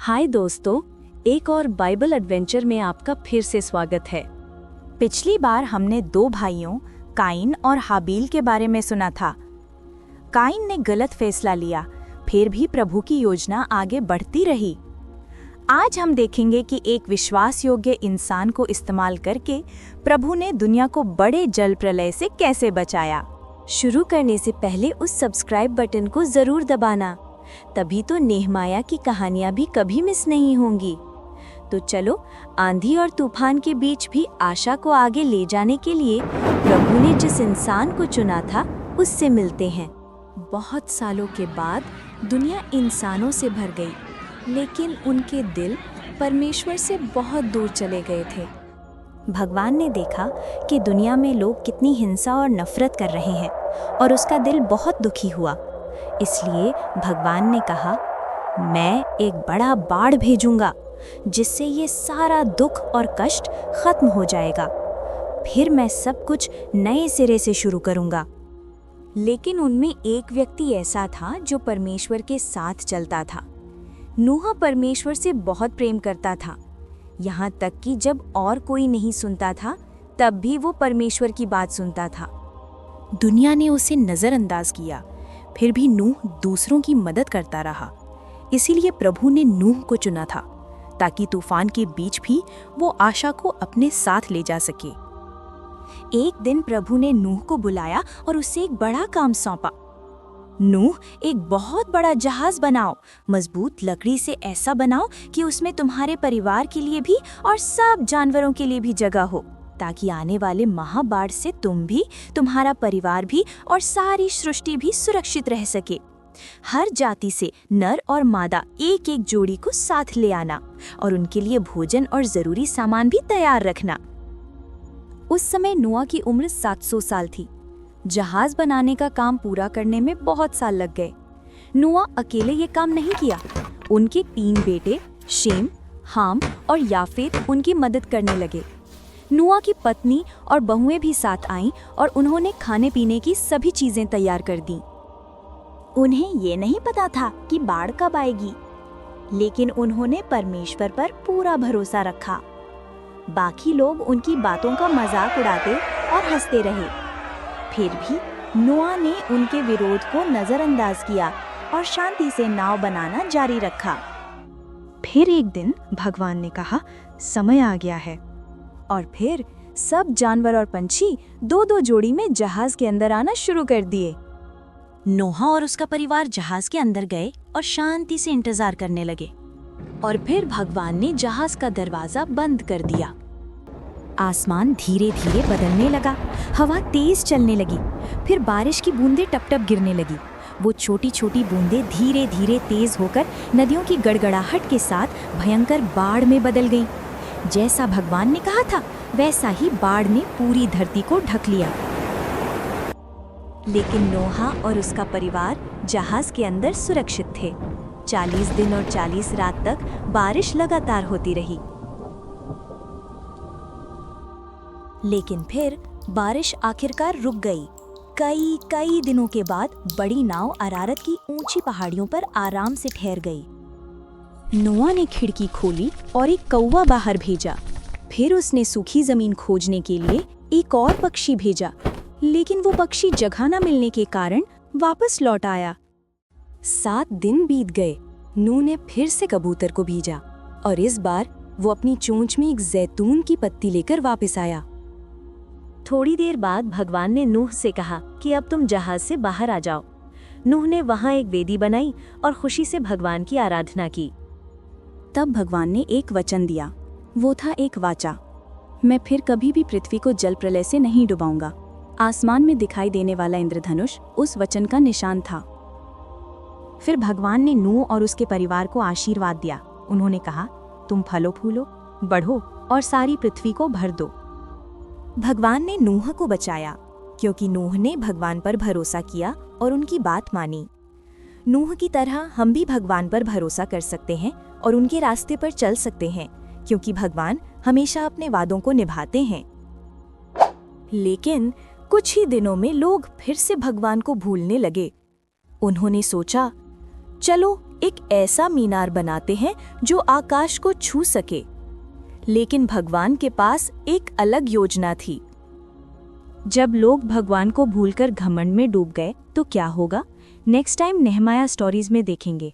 हाय दोस्तों, एक और बाइबल एडवेंचर में आपका फिर से स्वागत है। पिछली बार हमने दो भाइयों काइन और हाबील के बारे में सुना था। काइन ने गलत फैसला लिया, फिर भी प्रभु की योजना आगे बढ़ती रही। आज हम देखेंगे कि एक विश्वास योग्य इंसान को इस्तेमाल करके प्रभु ने दुनिया को बड़े जल प्रलय से कैसे बचाया। शुरू करने से पहले उस सब्सक्राइब बटन को जरूर दबाना, तभी तो नेहमाया की कहानियां भी कभी मिस नहीं होंगी। तो चलो, आंधी और तूफान के बीच भी आशा को आगे ले जाने के लिए प्रभु ने जिस इंसान को चुना था उससे मिलते हैं। बहुत सालों के बाद दुनिया इंसानों से भर गई, लेकिन उनके दिल परमेश्वर से बहुत दूर चले गए थे। भगवान ने देखा कि दुनिया में लोग कितनी हिंसा और नफरत कर रहे हैं और उसका दिल बहुत दुखी हुआ। इसलिए भगवान ने कहा, मैं एक बड़ा बाढ़ भेजूंगा जिससे ये सारा दुख और कष्ट खत्म हो जाएगा। फिर मैं सब कुछ नए सिरे से शुरू करूंगा। लेकिन उनमें एक व्यक्ति ऐसा था जो परमेश्वर के साथ चलता था। नूह परमेश्वर से बहुत प्रेम करता था, यहाँ तक कि जब और कोई नहीं सुनता था तब भी वो परमेश्वर की बात सुनता था। दुनिया ने उसे नज़रअंदाज किया, फिर भी नूह दूसरों की मदद करता रहा। इसीलिए प्रभु ने नूह को चुना था ताकि तूफान के बीच भी वो आशा को अपने साथ ले जा सके। एक दिन प्रभु ने नूह को बुलाया और उससे एक बड़ा काम सौंपा। नूह, एक बहुत बड़ा जहाज बनाओ, मजबूत लकड़ी से ऐसा बनाओ कि उसमें तुम्हारे परिवार के लिए भी और सब जानवरों के लिए भी जगह हो, ताकि आने वाले महाबाढ़ से तुम भी, तुम्हारा परिवार भी और सारी सृष्टि भी सुरक्षित रह सके। हर जाति से नर और मादा एक एक जोड़ी को साथ ले आना और उनके लिए भोजन और जरूरी सामान भी तैयार रखना। उस समय नूह की उम्र 700 साल थी। जहाज बनाने का काम पूरा करने में बहुत साल लग गए। नूह अकेले ये काम नहीं किया, उनके 3 बेटे शेम, हाम और याफेत उनकी मदद करने लगे। नूह की पत्नी और बहुएं भी साथ आईं और उन्होंने खाने पीने की सभी चीजें तैयार कर दी। उन्हें ये नहीं पता था कि बाढ़ कब आएगी, लेकिन उन्होंने परमेश्वर पर पूरा भरोसा रखा। बाकी लोग उनकी बातों का मजाक उड़ाते और हंसते रहे, फिर भी नूह ने उनके विरोध को नजरअंदाज किया और शांति से नाव बनाना जारी रखा। फिर एक दिन भगवान ने कहा, समय आ गया है। और फिर सब जानवर और पंछी 2-2 जोड़ी में जहाज के अंदर आना शुरू कर दिए। नूह और उसका परिवार जहाज के अंदर गए और शांति से इंतजार करने लगे। और फिर भगवान ने जहाज का दरवाजा बंद कर दिया। आसमान धीरे धीरे बदलने लगा, हवा तेज चलने लगी, फिर बारिश की बूंदें टप टप गिरने लगी। वो छोटी छोटी बूंदें धीरे धीरे तेज होकर नदियों की गड़गड़ाहट के साथ भयंकर बाढ़ में बदल गईं। जैसा भगवान ने कहा था वैसा ही बाढ़ ने पूरी धरती को ढक लिया। लेकिन नूह और उसका परिवार जहाज के अंदर सुरक्षित थे। 40 दिन और 40 रात तक बारिश लगातार होती रही। लेकिन फिर बारिश आखिरकार रुक गई। कई दिनों के बाद बड़ी नाव अरारत की ऊंची पहाड़ियों पर आराम से ठहर गई। नूह ने खिड़की खोली और एक कौवा बाहर भेजा। फिर उसने सूखी जमीन खोजने के लिए एक और पक्षी भेजा, लेकिन वो पक्षी जगह न मिलने के कारण वापस लौट आया। 7 दिन बीत गए। नूह ने फिर से कबूतर को भेजा और इस बार वो अपनी चोंच में एक जैतून की पत्ती लेकर वापस आया। थोड़ी देर बाद भगवान ने नूह से कहा कि अब तुम जहाज से बाहर आ जाओ। नूह ने वहां एक वेदी बनाई और खुशी से भगवान की आराधना की। तब भगवान ने एक वचन दिया, वो था एक वाचा। मैं फिर कभी भी पृथ्वी को जल प्रलय से नहीं डुबाऊंगा। आसमान में दिखाई देने वाला इंद्रधनुष उस वचन का निशान था। फिर भगवान ने नूह और उसके परिवार को आशीर्वाद दिया। उन्होंने कहा, तुम फलो फूलो, बढ़ो और सारी पृथ्वी को भर दो। भगवान ने नूह को बचाया क्योंकि नूह ने भगवान पर भरोसा किया और उनकी बात मानी। नूह की तरह हम भी भगवान पर भरोसा कर सकते हैं और उनके रास्ते पर चल सकते हैं, क्योंकि भगवान हमेशा अपने वादों को निभाते हैं। लेकिन कुछ ही दिनों में लोग फिर से भगवान को भूलने लगे। उन्होंने सोचा, चलो एक ऐसा मीनार बनाते हैं जो आकाश को छू सके। लेकिन भगवान के पास एक अलग योजना थी। जब लोग भगवान को भूलकर घमंड में डूब गए तो क्या होगा? नेक्स्ट टाइम नेहमाया स्टोरीज में देखेंगे।